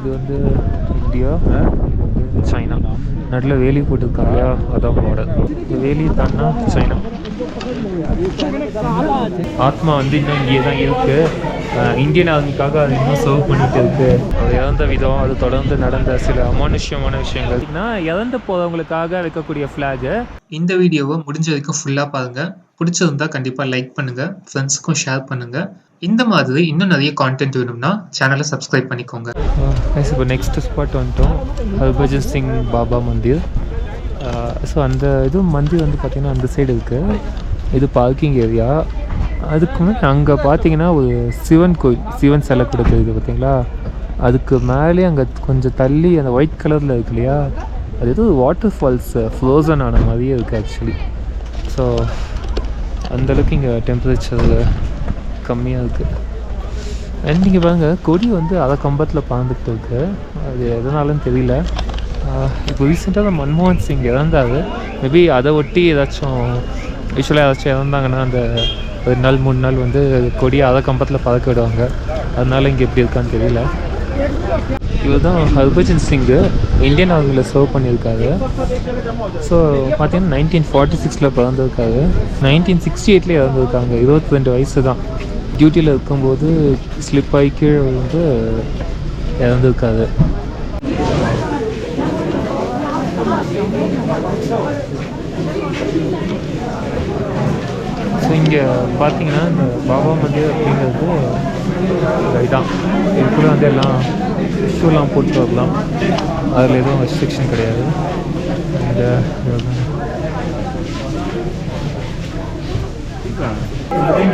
இது வந்து இந்தியா, இது வந்து சைனா. நடுவில் வேலி போட்டிருக்காங்க, அதான் பார்டர். இந்த வேலி தான்னா சைனா. ஆத்மா வந்து இன்னும் இங்கே தான் இருக்குது. இந்தியன் ஆர்மிக்காக அது இன்னும் சர்வ் பண்ணிட்டு இருக்கு. அது இறந்த விதம், அது தொடர்ந்து நடந்த சில அமானுஷ்யமான விஷயங்கள். இறந்து போகிறவங்களுக்காக வைக்கக்கூடிய ஃப்ளாகு. இந்த வீடியோவை முடிஞ்ச வரைக்கும் ஃபுல்லாக பாருங்கள். பிடிச்சிருந்தா கண்டிப்பாக லைக் பண்ணுங்கள், ஃப்ரெண்ட்ஸுக்கும் ஷேர் பண்ணுங்கள். இந்த மாதிரி இன்னும் நிறைய கான்டென்ட் வேணும்னா சேனலை சப்ஸ்கிரைப் பண்ணிக்கோங்க. இப்போ நெக்ஸ்ட் ஸ்பாட் வந்துட்டோம், ஹர்பஜன் சிங் பாபா மந்திர். ஸோ அந்த இது மந்திர் வந்து பார்த்திங்கன்னா அந்த சைடு இருக்குது. இது பார்க்கிங் ஏரியா. அதுக்கு முன்னாடி அங்கே பார்த்தீங்கன்னா ஒரு சிவன் கோயில், சிவன் சிலை கொடுக்குறது பார்த்தீங்களா. அதுக்கு மேலே அங்கே கொஞ்சம் தள்ளி அந்த ஒயிட் கலரில் இருக்கு இல்லையா, அது ஏதோ வாட்டர் ஃபால்ஸ் ஃப்ரோசன் ஆன மாதிரியே இருக்குது ஆக்சுவலி. ஸோ அந்தளவுக்கு இங்கே டெம்பரேச்சர் கம்மியாக இருக்குது. அண்ட் நீங்கள் பாருங்க, கொடி வந்து அதை கம்பத்தில் பறந்துக்கிட்டு இருக்குது. அது எதனாலன்னு தெரியல. இப்போ ரீசெண்டாக தான் மன்மோகன் சிங் இறந்தார். மேபி அதை ஒட்டி ஏதாச்சும் யூஸ்வலாக ஏதாச்சும் இறந்தாங்கன்னா அந்த 2 நாள் 3 நாள் வந்து கொடியை அதை கம்பத்தில் பறக்க விடுவாங்க. அதனால இங்கே எப்படி இருக்கான்னு தெரியல. இவர் தான் ஹர்பஜன் சிங்கு, இந்தியன் ஆர்மியில் சர்வ் பண்ணியிருக்காரு. ஸோ பார்த்தீங்கன்னா 1946 பிறந்திருக்காரு. 1968 இறந்துருக்காங்க. 22 வயசு தான். டியூட்டியில் இருக்கும்போது ஸ்லிப் ஆகி கீழே வந்து இறந்துருக்காரு. ஸோ இங்கே பார்த்தீங்கன்னா இந்த பாபா மந்திர் அப்படிங்கிறது இதான். இதுக்குள்ளே வந்து எல்லாம் ஷூலாம் போட்டு வரலாம், அதில் எதுவும் ரெஸ்ட்ரிக்ஷன் கிடையாது. இந்த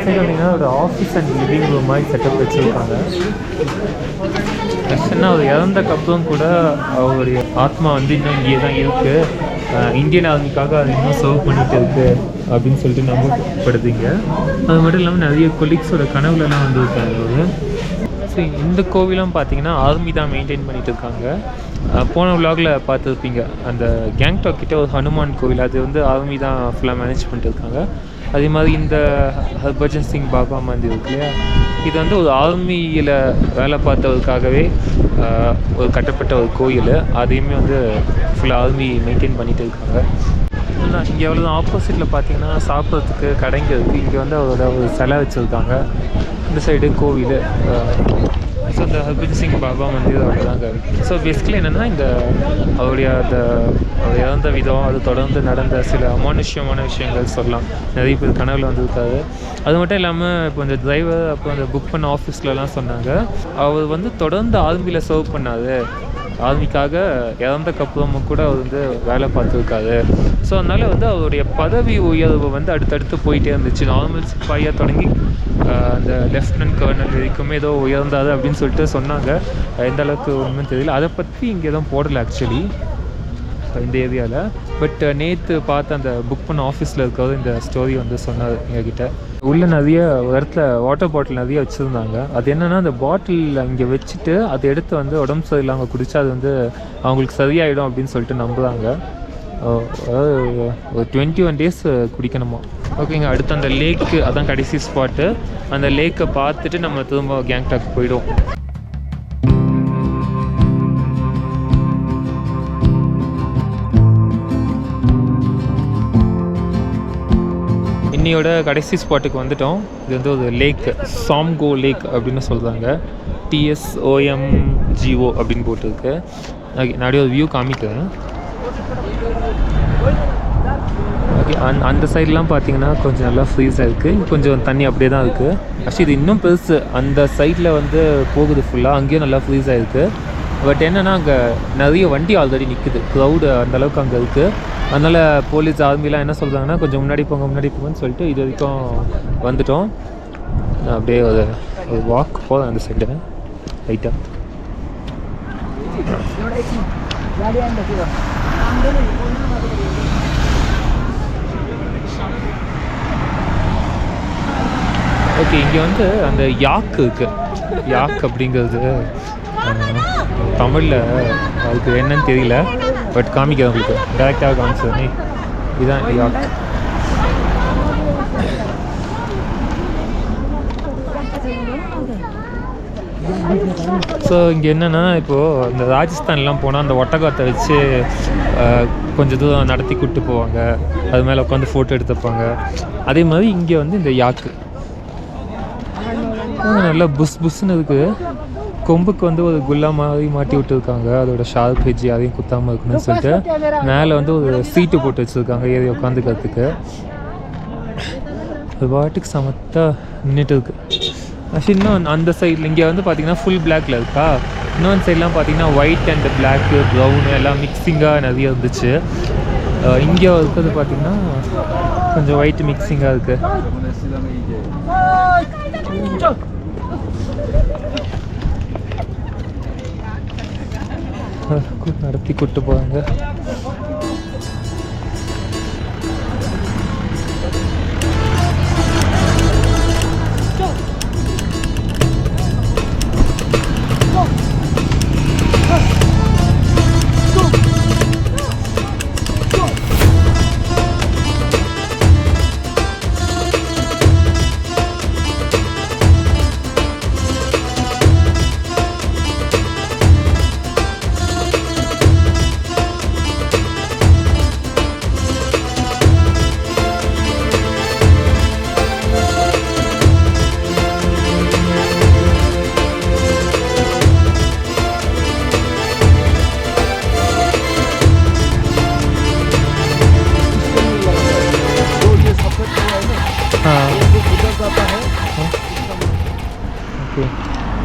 சைடு அப்படின்னா ஒரு ஆஃபீஸ் அண்ட் லிவிங் ரூம் மாதிரி செட்டப் வச்சுருக்காங்க. ஆக்சுவலாக அவர் இறந்தக்கு அப்புறம் கூட அவருடைய ஆத்மா வந்து இன்னும் இங்கே தான் இருக்குது. இந்தியன் ஆர்மிக்காக அது இன்னும் சர்வ் பண்ணிகிட்டு இருக்குது அப்படின்னு சொல்லிட்டு நம்பப்படுதுங்க. அது மட்டும் இல்லாமல் நிறைய கொலீக்ஸோட கனவுலலாம் வந்துருக்காங்க அவர். ஸோ இந்த கோவிலும் பார்த்தீங்கன்னா ஆர்மி தான் மெயின்டைன் பண்ணிகிட்டு இருக்காங்க. போன விலாகில் பார்த்துருப்பீங்க, அந்த கேங்டாக் கிட்டே ஒரு ஹனுமான் கோவில், அது வந்து ஆர்மி தான் ஃபுல்லாக மேனேஜ் பண்ணிட்டு இருக்காங்க. அதே மாதிரி இந்த ஹர்பஜன் சிங் பாபா மந்திர் இருக்கு இல்லையா, இது வந்து ஒரு ஆர்மியில் வேலை பார்த்தவருக்காகவே ஒரு கட்டப்பட்ட ஒரு கோயில். அதையுமே வந்து ஃபுல்லாக ஆர்மி மெயின்டைன் பண்ணிகிட்டு இருக்காங்க. இங்கே எவ்வளோ ஆப்போசிட்டில் பார்த்தீங்கன்னா சாப்பிட்றதுக்கு கடைங்க இருக்குது. இங்கே வந்து அவரோட ஒரு சிலை வச்சுருக்காங்க. இந்த சைடு கோவில். ஸோ இந்த ஹர்பஜன் சிங் பாபா மந்திர் அவ்வளோதாங்க. ஸோ பேசிக்கலி என்னென்னா இந்த அவருடைய அவர் இறந்த விதம், அது தொடர்ந்து நடந்த சில அமானுஷ்யமான விஷயங்கள் சொல்லலாம். நிறைய பேர் கனவில் வந்திருக்காரு. அது மட்டும் இல்லாமல் இப்போ இந்த டிரைவர் அப்புறம் அந்த புக் பண்ண ஆஃபீஸ்லலாம் சொன்னாங்க, அவர் வந்து தொடர்ந்து ஆர்மியில் சர்வ் பண்ணார். ஆர்மிக்காக இறந்தக்கப்புறமும் கூட அவர் வந்து வேலை பார்த்துருக்காரு. ஸோ அதனால் வந்து அவருடைய பதவி உயர்வு வந்து அடுத்தடுத்து போயிட்டே இருந்துச்சு. நார்மல் சிப்பாயாக தொடங்கி அந்த லெஃப்டினன்ட் கர்னல் வரைக்குமே ஏதோ உயர்ந்தாது அப்படின்னு சொல்லிட்டு சொன்னாங்க. எந்த அளவுக்கு ஒன்றும் தெரியல. அதை பற்றி இங்கே எதுவும் போடலை ஆக்சுவலி இந்த ஏரியாவில். பட் நேற்று பார்த்து அந்த புக் பண்ண ஆஃபீஸில் இருக்கிறது இந்த ஸ்டோரி வந்து சொன்னார் எங்ககிட்ட. உள்ளே நிறைய இடத்துல வாட்டர் பாட்டில் நிறைய வச்சுருந்தாங்க. அது என்னென்னா அந்த பாட்டில் இங்கே வச்சுட்டு அதை எடுத்து வந்து உடம்பு சரியில்லாமல் குடித்தா அது வந்து அவங்களுக்கு சரியாயிடும் அப்படின்னு சொல்லிட்டு நம்புகிறாங்க. அதாவது ஒரு 21 days குடிக்கணுமா. ஓகேங்க, அடுத்து அந்த லேக்கு, அதான் கடைசி ஸ்பாட்டு. அந்த லேக்கை பார்த்துட்டு நம்ம திரும்ப கேங்டாக் போயிடும். இன்னையோட கடைசி ஸ்பாட்டுக்கு வந்துட்டோம். இது வந்து ஒரு லேக், சாம்கோ லேக் அப்படின்னு சொல்கிறாங்க. TSOMGO அப்படின்னு போட்டிருக்கு. ஓகே, நிறைய ஒரு வியூ காமிக்கிறேன். ஓகே, அந்த சைட்லாம் பார்த்தீங்கன்னா கொஞ்சம் நல்லா ஃப்ரீஸாக இருக்குது. கொஞ்சம் தண்ணி அப்படியே தான் இருக்குது. ஆக்சுவலி இது இன்னும் பெருசு. அந்த சைடில் வந்து போகுது ஃபுல்லாக, அங்கேயும் நல்லா ஃப்ரீஸாக இருக்குது. பட் என்னென்னா அங்கே நிறைய வண்டி ஆல்ரெடி நிற்குது. க்ரௌடு அந்தளவுக்கு அங்கே இருக்குது. அதனால் போலீஸ் ஆர்மிலாம் என்ன சொல்கிறாங்கன்னா கொஞ்சம் முன்னாடி போங்கன்னு சொல்லிட்டு இது வரைக்கும் வந்துட்டோம். அப்படியே ஒரு வாக் போகிறேன் அந்த சைடு ரைட்டாக. ஓகே, இங்கே வந்து அந்த யாக்கு இருக்குது. யாக் அப்படிங்கிறது தமிழில் அதுக்கு என்னன்னு தெரியல, பட் காமிக்கிறேன் உங்களுக்கு. டேரெக்டாக காமிச்சது இதுதான் யாக். ஸோ இங்கே என்னென்னா இப்போது இந்த ராஜஸ்தான்லாம் போனால் அந்த ஒட்டகத்தை வச்சு கொஞ்சம் தூரம் நடத்தி கூப்பிட்டு போவாங்க, அது மேலே உட்காந்து ஃபோட்டோ எடுத்துப்பாங்க. அதே மாதிரி இங்கே வந்து இந்த யாக்கு நல்லா புஸ்ன்னு இருக்குது. கொம்புக்கு வந்து ஒரு குல்லா மாதிரி மாட்டி விட்டுருக்காங்க, அதோட ஷார்ப் ஹெஜ்ஜி அதையும் குத்தாமல் இருக்கணும்னு சொல்லிட்டு. மேலே வந்து ஒரு சீட்டு போட்டு வச்சுருக்காங்க ஏறி உட்காந்துக்கிறதுக்கு. அது பாட்டுக்கு சமத்தாக நின்றுட்டு இருக்கு. ஆக்சுவலி இன்னும் அந்த சைடில் இங்கே வந்து பார்த்திங்கன்னா ஃபுல் பிளாக்ல இருக்கா, இன்னொன்று சைட்லாம் பார்த்திங்கன்னா ஒயிட் அண்ட் பிளாக்கு ப்ரௌனு எல்லாம் மிக்சிங்காக நிறைய இருந்துச்சு. இங்கே இருக்கிறது பார்த்திங்கன்னா கொஞ்சம் ஒயிட் மிக்சிங்காக இருக்குது. நடத்தி கூப்பிட்டு போவாங்க.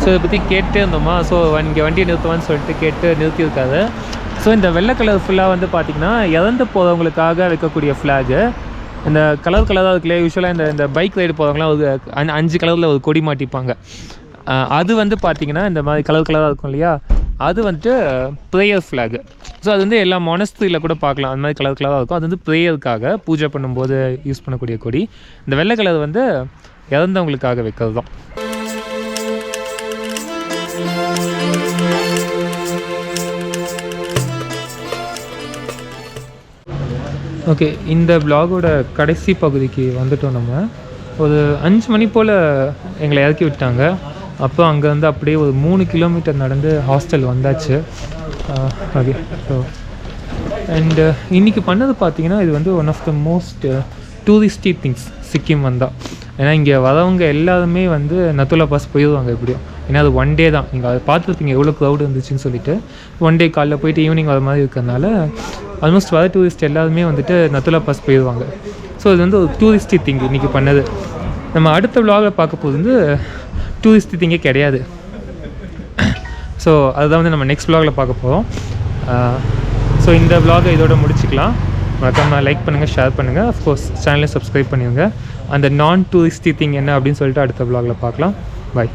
ஸோ இதை பற்றி கேட்டே இருந்தோமா. ஸோ இங்கே வண்டியை நிறுத்துவான்னு சொல்லிட்டு கேட்டு நிறுத்தியிருக்காரு. ஸோ இந்த வெள்ளை கலர் ஃபுல்லாக வந்து பார்த்திங்கன்னா இறந்து போகிறவங்களுக்காக வைக்கக்கூடிய ஃப்ளாகு. இந்த கலராக இருக்குல்லையே, யூஸ்வலாக இந்த பைக் ரைடு போகிறவங்களாம் ஒரு 5 கலரில் ஒரு கொடி மாட்டிப்பாங்க. அது வந்து பார்த்திங்கன்னா இந்த மாதிரி கலராக இருக்கும் இல்லையா, அது வந்துட்டு ப்ரேயர் ஃப்ளாகு. ஸோ அது வந்து எல்லா மொனஸ்ட்ரியில் கூட பார்க்கலாம், அந்த மாதிரி கலராக இருக்கும். அது வந்து ப்ரேயருக்காக பூஜை பண்ணும்போது யூஸ் பண்ணக்கூடிய கொடி. இந்த வெள்ளை கலர் வந்து இறந்தவங்களுக்காக வைக்கிறது தான். ஓகே, இந்த வ்ளாகோட கடைசி பகுதிக்கு வந்துட்டோம். நம்ம ஒரு 5 மணி போல் எங்களை இறக்கி விட்டாங்க. அப்போ அங்கேருந்து அப்படியே ஒரு 3 கிலோமீட்டர் நடந்து ஹாஸ்டல் வந்தாச்சு. ஓகே, ஸோ அண்டு இன்றைக்கி பண்ணது பார்த்திங்கன்னா இது வந்து one of the most touristy things Sikkim வந்தால். ஏன்னா இங்கே வரவங்க எல்லாருமே வந்து நத்துலா பாஸ் போயிடுவாங்க எப்படியும். ஏன்னா அது 1 டே தான். நீங்கள் அதை பார்த்துருப்பீங்க எவ்வளோ க்ரௌடு இருந்துச்சுன்னு சொல்லிட்டு. 1 டே காலைல போயிட்டு ஈவினிங் வர மாதிரி இருக்கிறதுனால ஆல்மோஸ்ட் வர டூரிஸ்ட் எல்லாருமே வந்துட்டு நத்துலா பாஸ் போயிடுவாங்க. ஸோ இது வந்து ஒரு டூரிஸ்டி திங் இன்றைக்கி பண்ணது. நம்ம அடுத்த விளாகில் பார்க்க போது வந்து டூரிஸ்டி திங்கே கிடையாது. ஸோ அதுதான் வந்து நம்ம நெக்ஸ்ட் விளாகில் பார்க்க போகிறோம். ஸோ இந்த விளாகை இதோட முடிச்சுக்கலாம். மறக்காமல் லைக் பண்ணுங்கள், ஷேர் பண்ணுங்கள், அஃப்கோர்ஸ் சேனலை சப்ஸ்கிரைப் பண்ணிடுங்க. அந்த நான் டூரிஸ்டி திங் என்ன அப்படின்னு சொல்லிட்டு அடுத்த விளாகில் பார்க்கலாம். பாய்.